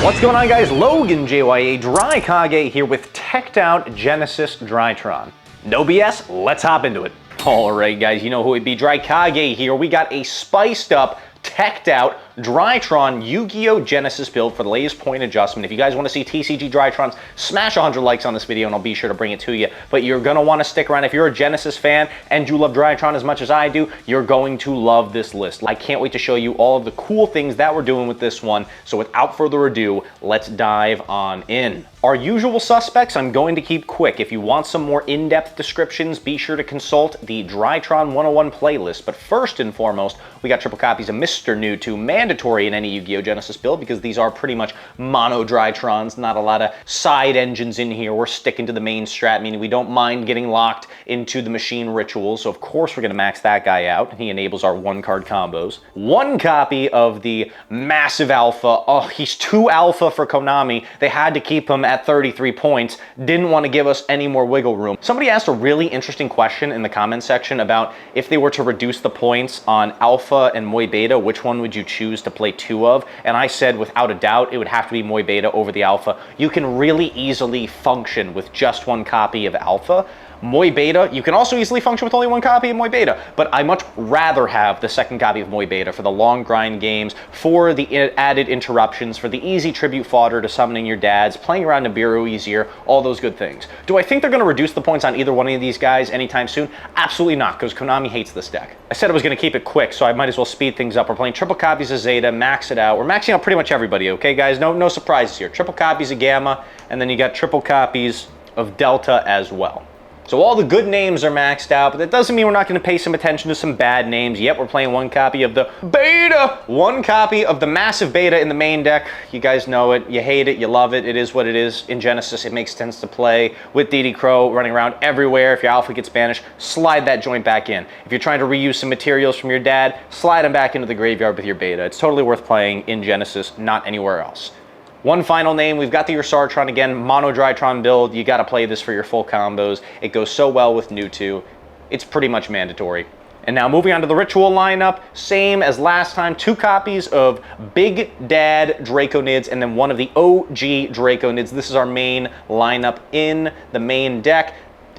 What's going on, guys? Logan JYA DryKage here with teched out Genesis DRYTRON. No BS, let's hop into it. Alright guys, you know who it'd be, DryKage here. We got a spiced up, teched out DRYTRON YuGiOh Genesis build for the latest point adjustment. If you guys want to see TCG DRYTRONs, smash 100 likes on this video and I'll be sure to bring it to you. But you're going to want to stick around. If you're a Genesis fan and you love DRYTRON as much as I do, you're going to love this list. I can't wait to show you all of the cool things that we're doing with this one. So without further ado, let's dive on in. Our usual suspects, I'm going to keep quick. If you want some more in-depth descriptions, be sure to consult the DRYTRON 101 playlist. But first and foremost, we got triple copies of Mr. New 2, mandatory in any YuGiOh Genesis build because these are pretty much mono DRYTRONs, not a lot of side engines in here. We're sticking to the main strat, meaning we don't mind getting locked into the machine rituals. So of course we're going to max that guy out. He enables our one-card combos. One copy of the massive alpha. Oh, he's too alpha for Konami. They had to keep him at 33 points, didn't want to give us any more wiggle room. Somebody asked a really interesting question in the comment section about if they were to reduce the points on Alpha and Moy Beta, which one would you choose to play two of? And I said without a doubt it would have to be Moy Beta over the Alpha. You can really easily function with just one copy of Alpha. Moy Beta, you can also easily function with only one copy of Moy Beta, but I much rather have the second copy of Moy Beta for the long grind games, for the added interruptions, for the easy tribute fodder to summoning your dads, playing around Nibiru easier, all those good things. Do I think they're going to reduce the points on either one of these guys anytime soon? Absolutely not, because Konami hates this deck. I said I was going to keep it quick, so I might as well speed things up. We're playing triple copies of Zeta, max it out. We're maxing out pretty much everybody, okay guys? No surprises here. Triple copies of Gamma, and then you got triple copies of Delta as well. So all the good names are maxed out, but that doesn't mean we're not going to pay some attention to some bad names. Yep, we're playing one copy of the Beta, one copy of the massive Beta in the main deck. You guys know it, you hate it, you love it, it is what it is. In Genesis, it makes sense to play with DD Crow running around everywhere. If your alpha gets banished, slide that joint back in. If you're trying to reuse some materials from your dad, slide them back into the graveyard with your Beta. It's totally worth playing in Genesis, not anywhere else. One final name, we've got the Ursartron again, mono DRYTRON build. You got to play this for your full combos. It goes so well with New 2. It's pretty much mandatory. And now moving on to the ritual lineup, same as last time, two copies of Big Dad Draconids and then one of the OG Draconids. This is our main lineup in the main deck.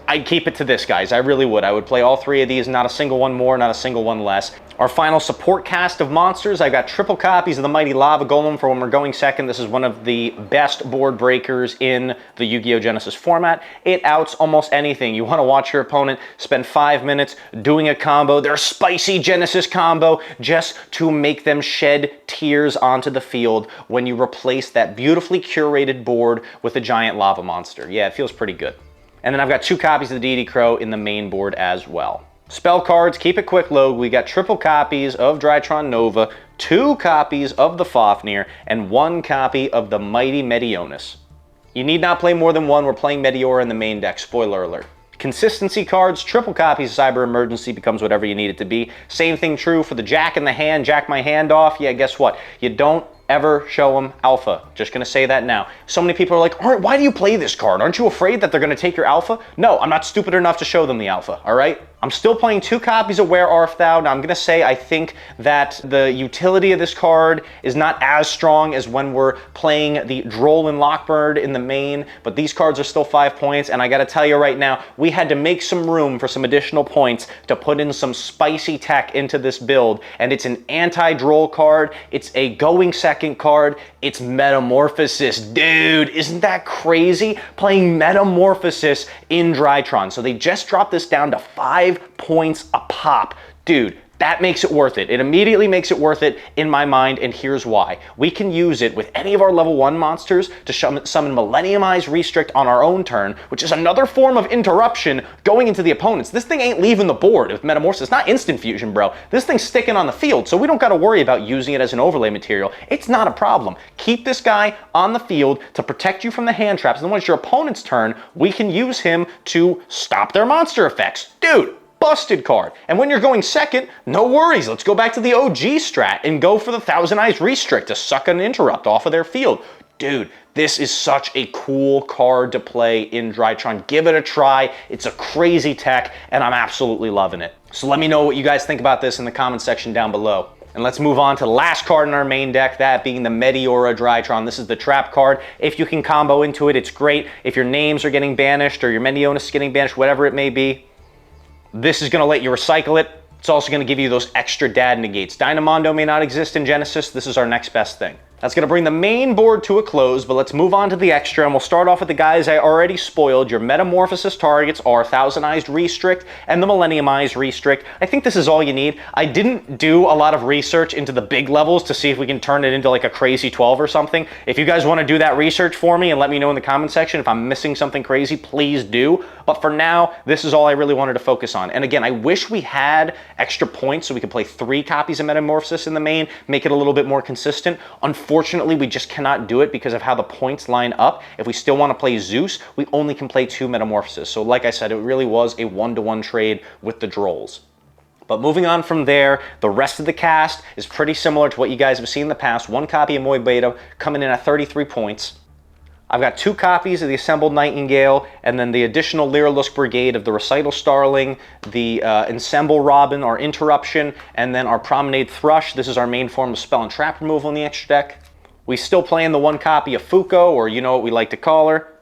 I'd keep it to this, guys. I really would. I would play all three of these, not a single one more, not a single one less. Our final support cast of monsters, I got triple copies of the Mighty Lava Golem for when we're going second. This is one of the best board breakers in the YuGiOh Genesis format. It outs almost anything. You want to watch your opponent spend 5 minutes doing a combo, their spicy Genesis combo, just to make them shed tears onto the field when you replace that beautifully curated board with a giant lava monster. Yeah, it feels pretty good. And then I've got two copies of the DD Crow in the main board as well. Spell cards, keep it quick, Log. We got triple copies of DRYTRON Nova, two copies of the Fafnir, and one copy of the Mighty Meteonis. You need not play more than one. We're playing Meteora in the main deck. Spoiler alert. Consistency cards, triple copies of Cyber Emergency becomes whatever you need it to be. Same thing true for the Jack in the Hand, Jack my hand off. Yeah, guess what? You don't ever show them alpha. Just gonna say that now. So many people are like, all right, why do you play this card? Aren't you afraid that they're gonna take your alpha? No, I'm not stupid enough to show them the alpha, all right? I'm still playing two copies of Where Art Thou. Now I'm gonna say I think that the utility of this card is not as strong as when we're playing the Droll and Lockbird in the main, but these cards are still 5 points, and I gotta tell you right now, we had to make some room for some additional points to put in some spicy tech into this build, and it's an anti-Droll card, it's a going second card, it's Metamorphosis. Dude, isn't that crazy? Playing Metamorphosis in DRYTRON. So they just dropped this down to 5 points a pop. Dude, that makes it worth it. It immediately makes it worth it in my mind, and here's why. We can use it with any of our level 1 monsters to summon Millenniumized Restrict on our own turn, which is another form of interruption going into the opponents. This thing ain't leaving the board with Metamorphosis. It's not instant fusion, bro. This thing's sticking on the field, so we don't got to worry about using it as an overlay material. It's not a problem. Keep this guy on the field to protect you from the hand traps, and then when it's your opponent's turn, we can use him to stop their monster effects. Dude, busted card. And when you're going second, no worries. Let's go back to the OG strat and go for the Thousand Eyes Restrict to suck an interrupt off of their field. Dude, this is such a cool card to play in DRYTRON. Give it a try. It's a crazy tech, and I'm absolutely loving it. So let me know what you guys think about this in the comment section down below. And let's move on to the last card in our main deck, that being the Meteora DRYTRON. This is the trap card. If you can combo into it, it's great. If your names are getting banished or your Meteonis is getting banished, whatever it may be, this is going to let you recycle it. It's also going to give you those extra dad negates. Dynamondo may not exist in Genesis. This is our next best thing. That's going to bring the main board to a close, but let's move on to the extra, and we'll start off with the guys I already spoiled. Your Metamorphosis targets are Thousandized Restrict and the Millenniumized Restrict. I think this is all you need. I didn't do a lot of research into the big levels to see if we can turn it into like a crazy 12 or something. If you guys want to do that research for me and let me know in the comment section if I'm missing something crazy, please do. But for now, this is all I really wanted to focus on. And again, I wish we had extra points so we could play 3 copies of Metamorphosis in the main, make it a little bit more consistent. Unfortunately, we just cannot do it because of how the points line up. If we still want to play Zeus, we only can play 2 Metamorphosis. So like I said, it really was a 1-to-1 trade with the Drolls. But moving on from there, the rest of the cast is pretty similar to what you guys have seen in the past. 1 copy of Moy Beta coming in at 33 points. I've got 2 copies of the Assembled Nightingale, and then the additional Lyrilusk Brigade of the Recital Starling, the Ensemble Robin, our Interruption, and then our Promenade Thrush. This is our main form of spell and trap removal in the extra deck. We still playing the 1 copy of Fuko, or you know what we like to call her,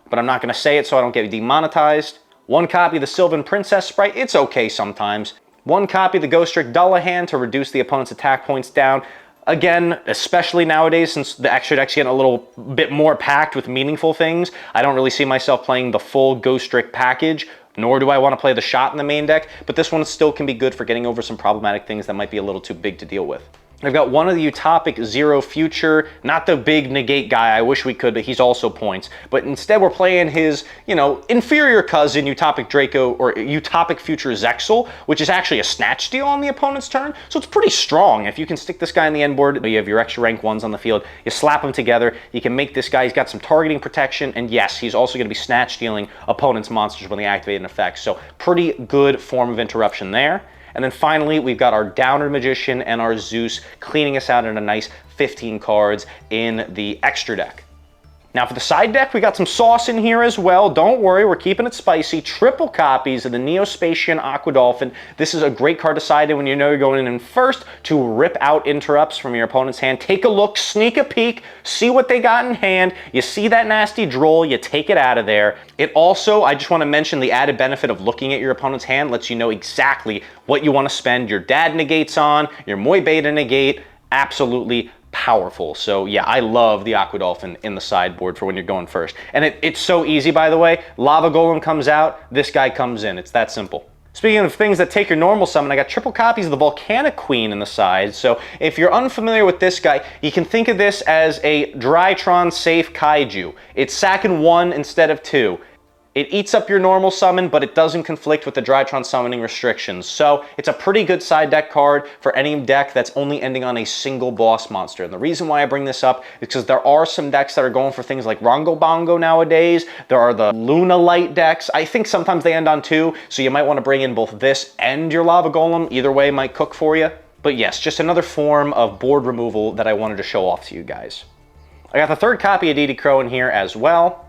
but I'm not going to say it so I don't get demonetized. 1 copy of the Sylvan Princess Sprite. It's okay sometimes. 1 copy of the Ghostrick Dullahan to reduce the opponent's attack points down. Again, especially nowadays, since the extra deck's getting a little bit more packed with meaningful things, I don't really see myself playing the full Ghostrick package, nor do I want to play the shot in the main deck, but this one still can be good for getting over some problematic things that might be a little too big to deal with. I've got 1 of the Utopic Zero Future, not the big negate guy, I wish we could, but he's also points. But instead we're playing his, you know, inferior cousin, Utopic Draco, or Utopic Future Zexal, which is actually a snatch steal on the opponent's turn, so it's pretty strong. If you can stick this guy in the end board, you have your extra rank 1s on the field, you slap them together, you can make this guy, he's got some targeting protection, and yes, he's also going to be snatch stealing opponent's monsters when they activate an effect, so pretty good form of interruption there. And then finally, we've got our Downer Magician and our Zeus cleaning us out in a nice 15 cards in the extra deck. Now for the side deck, we got some sauce in here as well. Don't worry, we're keeping it spicy. Triple copies of the Neospatian Aqua Dolphin. This is a great card to side in when you know you're going in first to rip out interrupts from your opponent's hand. Take a look, sneak a peek, see what they got in hand. You see that nasty droll, you take it out of there. It also, I just want to mention the added benefit of looking at your opponent's hand lets you know exactly what you want to spend your dad negates on, your Moy Beta negate. Absolutely powerful. So yeah, I love the Aqua Dolphin in the sideboard for when you're going first. And it's so easy, by the way. Lava Golem comes out, this guy comes in. It's that simple. Speaking of things that take your normal summon, I got triple copies of the Volcanic Queen in the side. So if you're unfamiliar with this guy, you can think of this as a DRYTRON safe kaiju. It's sacking 1 instead of 2. It eats up your normal summon, but it doesn't conflict with the DRYTRON summoning restrictions. So it's a pretty good side deck card for any deck that's only ending on a single boss monster. And the reason why I bring this up is because there are some decks that are going for things like Rongo Bongo nowadays. There are the Luna Light decks. I think sometimes they end on 2, so you might want to bring in both this and your Lava Golem. Either way might cook for you. But yes, just another form of board removal that I wanted to show off to you guys. I got the 3rd copy of DD Crow in here as well.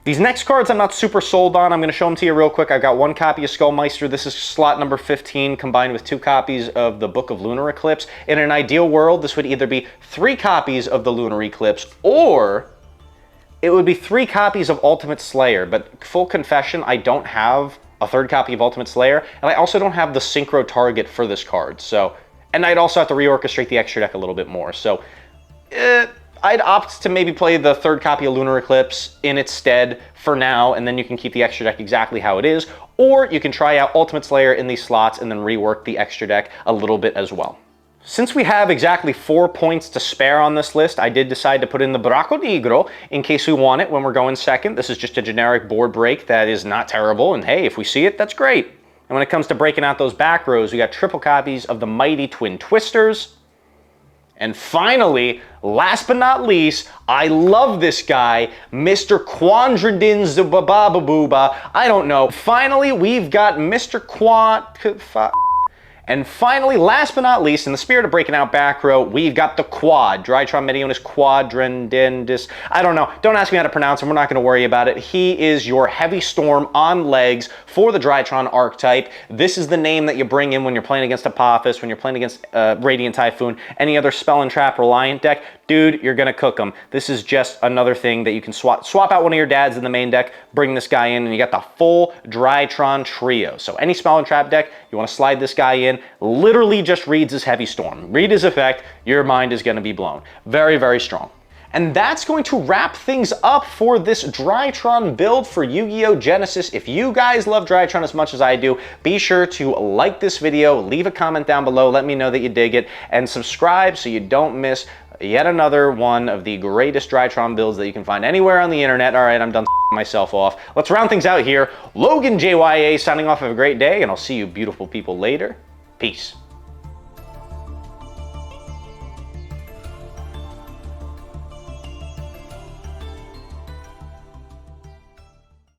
These next cards I'm not super sold on. I'm going to show them to you real quick. I've got 1 copy of Skullmeister. This is slot number 15 combined with 2 copies of the Book of Lunar Eclipse. In an ideal world, this would either be 3 copies of the Lunar Eclipse or it would be 3 copies of Ultimate Slayer. But full confession, I don't have a 3rd copy of Ultimate Slayer, and I also don't have the Synchro target for this card. So, and I'd also have to reorchestrate the extra deck a little bit more. So, I'd opt to maybe play the 3rd copy of Lunar Eclipse in its stead for now, and then you can keep the extra deck exactly how it is, or you can try out Ultimate Slayer in these slots and then rework the extra deck a little bit as well. Since we have exactly 4 points to spare on this list, I did decide to put in the Braco Negro in case we want it when we're going second. This is just a generic board break that is not terrible, and hey, if we see it, that's great. And when it comes to breaking out those back rows, we got triple copies of the Mighty Twin Twisters. And finally, last but not least, I love this guy, Mr. Quandradin Zubabababooba. I don't know. Finally, we've got Mr. And finally, last but not least, in the spirit of breaking out back row, we've got the quad. DRYTRON Medionis Quadrandendis. I don't know. Don't ask me how to pronounce him. We're not going to worry about it. He is your heavy storm on legs for the DRYTRON archetype. This is the name that you bring in when you're playing against Apophis, when you're playing against Radiant Typhoon, any other spell and trap reliant deck. Dude, you're going to cook them. This is just another thing that you can swap out one of your dads in the main deck, bring this guy in, and you got the full DRYTRON trio. So any spell and trap deck, you want to slide this guy in, literally just reads his heavy storm. Read his effect, your mind is going to be blown. Very, very strong. And that's going to wrap things up for this DRYTRON build for Yu-Gi-Oh! Genesis. If you guys love DRYTRON as much as I do, be sure to like this video, leave a comment down below, let me know that you dig it, and subscribe so you don't miss yet another one of the greatest DRYTRON builds that you can find anywhere on the internet. All right, I'm done myself off. Let's round things out here. Logan JYA signing off. Have a great day, and I'll see you beautiful people later. Peace.